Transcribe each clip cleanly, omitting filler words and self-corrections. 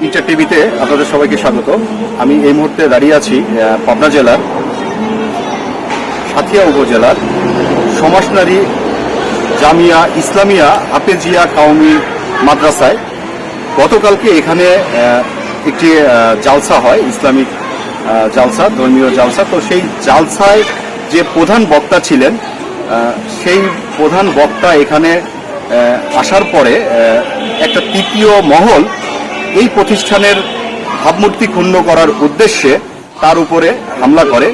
Inter টিভিতে আপনাদের সবাইকে স্বাগত। আমি এই মুহূর্তে দাঁড়িয়ে আছি পাবনা জেলার সাথিয়া উপজেলার সমাসনারী জামিয়া ইসলামিয়া হাফেজিয়া কাওমি মাদ্রাসায়। গতকালকে এখানে একটি জালসা হয়, ইসলামিক জালসা, ধর্মীয় জালসা। তো সেই জালসায় যে প্রধান বক্তা ছিলেন, সেই প্রধান বক্তা এখানে আসার পরে একটা তৃতীয় মহল এই প্রতিষ্ঠানের ভাবমূর্তি ক্ষুণ্ণ করার উদ্দেশ্যে তার উপরে হামলা করে।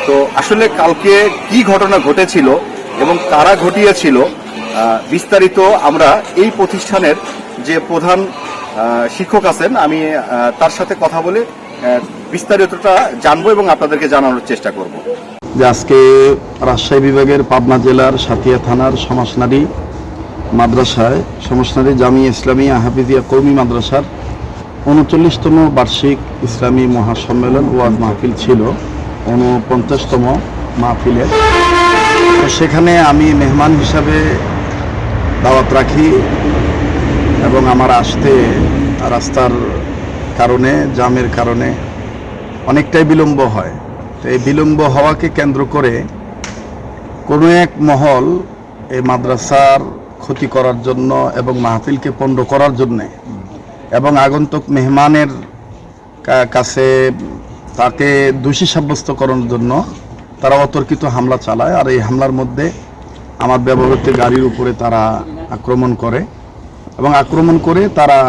তো আসলে কালকে কি ঘটনা ঘটেছিল এবং কারা ঘটিয়েছিল বিস্তারিত আমরা এই প্রতিষ্ঠানের যে প্রধান শিক্ষক আছেন, আমি তার সাথে কথা বলে বিস্তারিতটা জানবো এবং আপনাদেরকে জানানোর চেষ্টা করব। যে আজকে রাজশাহী বিভাগের পাবনা জেলার সাথিয়া থানার সমাসনারী মাদ্রাসায়, সমাসনারী জামিয়া ইসলামিয়া হাফেজিয়া কওমি মাদ্রাসার ৩৯তম বার্ষিক ইসলামী মহাসম্মেলন ওয়াজ মাহফিল ছিল, ৪৯তম মাহফিলে। সেখানে আমি মেহমান হিসাবে দাওয়াত রাখি এবং আমার আসতে রাস্তার কারণে, জামের কারণে অনেকটাই বিলম্ব হয়। তো এই বিলম্ব হওয়াকে কেন্দ্র করে কোনো এক মহল এই মাদ্রাসার ক্ষতি করার জন্য এবং মাহফিলকে পণ্ড করার জন্যে এবং আগন্তুক মেহমানের কাছে তাকে দোষী সাব্যস্ত করার জন্য তারা অতর্কিত হামলা চালায়। আর এই হামলার মধ্যে আমার ব্যবহৃত গাড়ির উপরে তারা আক্রমণ করে এবং আক্রমণ করে তারা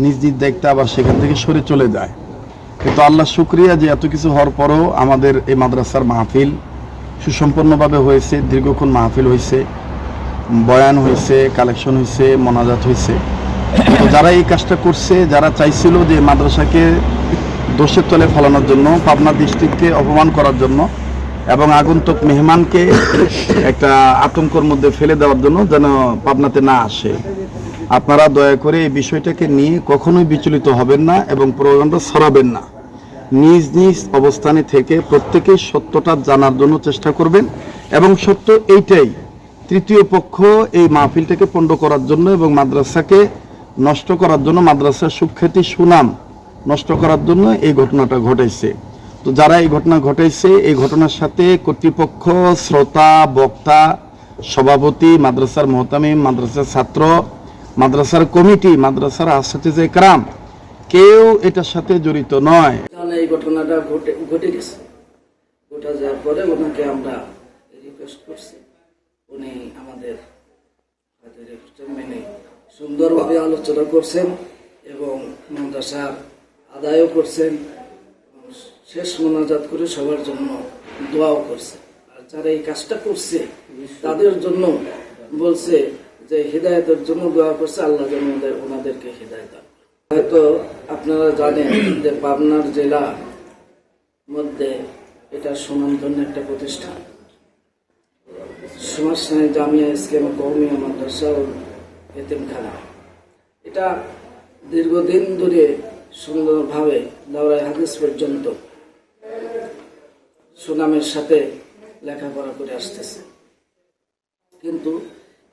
নিজ নিজ দায়িত্বে আবার সেখান থেকে সরে চলে যায়। কিন্তু আল্লাহ শুকরিয়া যে এত কিছু হওয়ার পরও আমাদের এই মাদ্রাসার মাহফিল সুসম্পন্নভাবে হয়েছে। দীর্ঘক্ষণ মাহফিল হয়েছে, বয়ান হয়েছে, কালেকশন হয়েছে, মোনাজাত হয়েছে। তো যারা এই কাজটা করছে, যারা চাইছিল যে মাদ্রাসাকে দোষের তলে ফেলানোর জন্য, পাবনা ডিস্ট্রিক্টকে অপমান করার জন্য এবং আগন্তুক মেহমানকে একটা আতঙ্কর মধ্যে ফেলে দেওয়ার জন্য যেন পাবনাতে না আসে, আপনারা দয়া করে এই বিষয়টাকে নিয়ে কখনোই বিচলিত হবেন না এবং প্রোপাগান্ডা ছড়াবেন না। নিজ নিজ অবস্থানে থেকে প্রত্যেকেই সত্যটা জানার জন্য চেষ্টা করবেন এবং সত্য এইটাই, তৃতীয় পক্ষ এই মাহফিলটাকে পণ্ড করার জন্য এবং মাদ্রাসাকে নষ্ট করার জন্য, মাদ্রাসার সুখ্যাতি সুনাম নষ্ট করার জন্য এই ঘটনাটা ঘটাইছে। তো যারা এই ঘটনা ঘটাইছে, এই ঘটনার সাথে কর্তৃপক্ষ, শ্রোতা, বক্তা, সভাপতি, মাদ্রাসার মোহতামিম, মাদ্রাসার ছাত্র, মাদ্রাসার কমিটি, মাদ্রাসার আসহাফেজে কেরাম, কেউ এটার সাথে জড়িত নয়। এই ঘটনাটা ঘটে গেছে, ঘটে যাওয়ার পরে ওনাকে আমরা রিকোয়েস্ট করছি, উনি আমাদের মেনে সুন্দরভাবে আলোচনা করছেন এবং মাদ্রাসার আদায়ও করছেন, শেষ মোনাজাত করে সবার জন্য দোয়াও করছে। আর যারা এই কাজটা করছে তাদের জন্য বলছে যে হিদায়তের জন্য দোয়া করছে, আল্লাহ যেন ওনাদেরকে হিদায়ত দান। হয়তো আপনারা জানেন যে পাবনার জেলা মধ্যে এটা সুনামধন্য একটা প্রতিষ্ঠান, সমাসনারী জামিয়া ইসলামিয়া কওমি মাদ্রাসা ও এতিমখানা। এটা দীর্ঘদিন ধরে সুন্দরভাবে দাওরায়ে হাদিস পর্যন্ত সুনামের সাথে লেখাপড়া করে আসতেছে। কিন্তু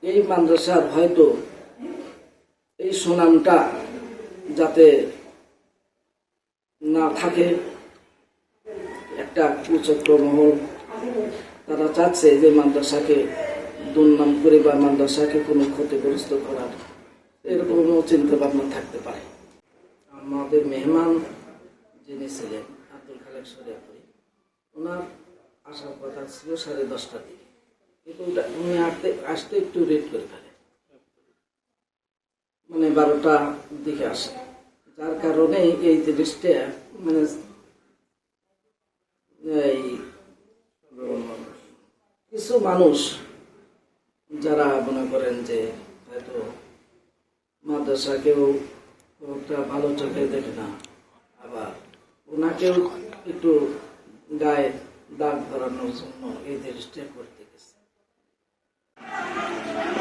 এই মাদ্রাসার হয়তো এই সুনামটা যাতে না থাকে, একটা কুচক্র মহল তারা চাচ্ছে যে মাদ্রাসাকে দুর্নাম করে বা মাদ্রাসাকে কোনো ক্ষতিগ্রস্ত করার এরকম চিন্তা ভাবনা থাকতে পারে। আমাদের মেহমান যিনি ছিলেন আব্দুল খালেক শরিয়াপুরি, ওনার আসার কথা ছিল 10:30টার দিকে, কিন্তু উনি আসতে একটু লেট করে ফেলে, মানে 12টার দিকে আসে। যার কারণে এই জিনিসটা মানে এই কিছু মানুষ যারা মনে করেন যে হয়তো মাদ্রাসাকেও একটা ভালো চোখে দেখে না, আবার ওনাকেও একটু গায়ে দাগ ধরানোর জন্য এই জিনিসটা করতে গেছে।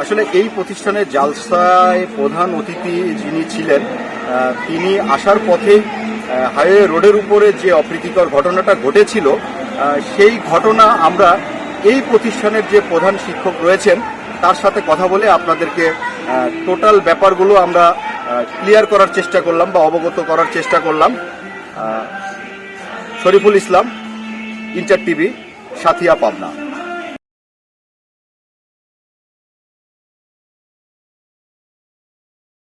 আসলে এই প্রতিষ্ঠানের জালসায় প্রধান অতিথি যিনি ছিলেন, তিনি আসার পথেই হাইওয়ে রোডের উপরে যে অপ্রীতিকর ঘটনাটা ঘটেছিল, সেই ঘটনা আমরা এই প্রতিষ্ঠানের যে প্রধান শিক্ষক রয়েছেন তার সাথে কথা বলে আপনাদেরকে টোটাল ব্যাপারগুলো আমরা ক্লিয়ার করার চেষ্টা করলাম বা অবগত করার চেষ্টা করলাম। Shariful Islam, inter TV, Santhia, Pabna.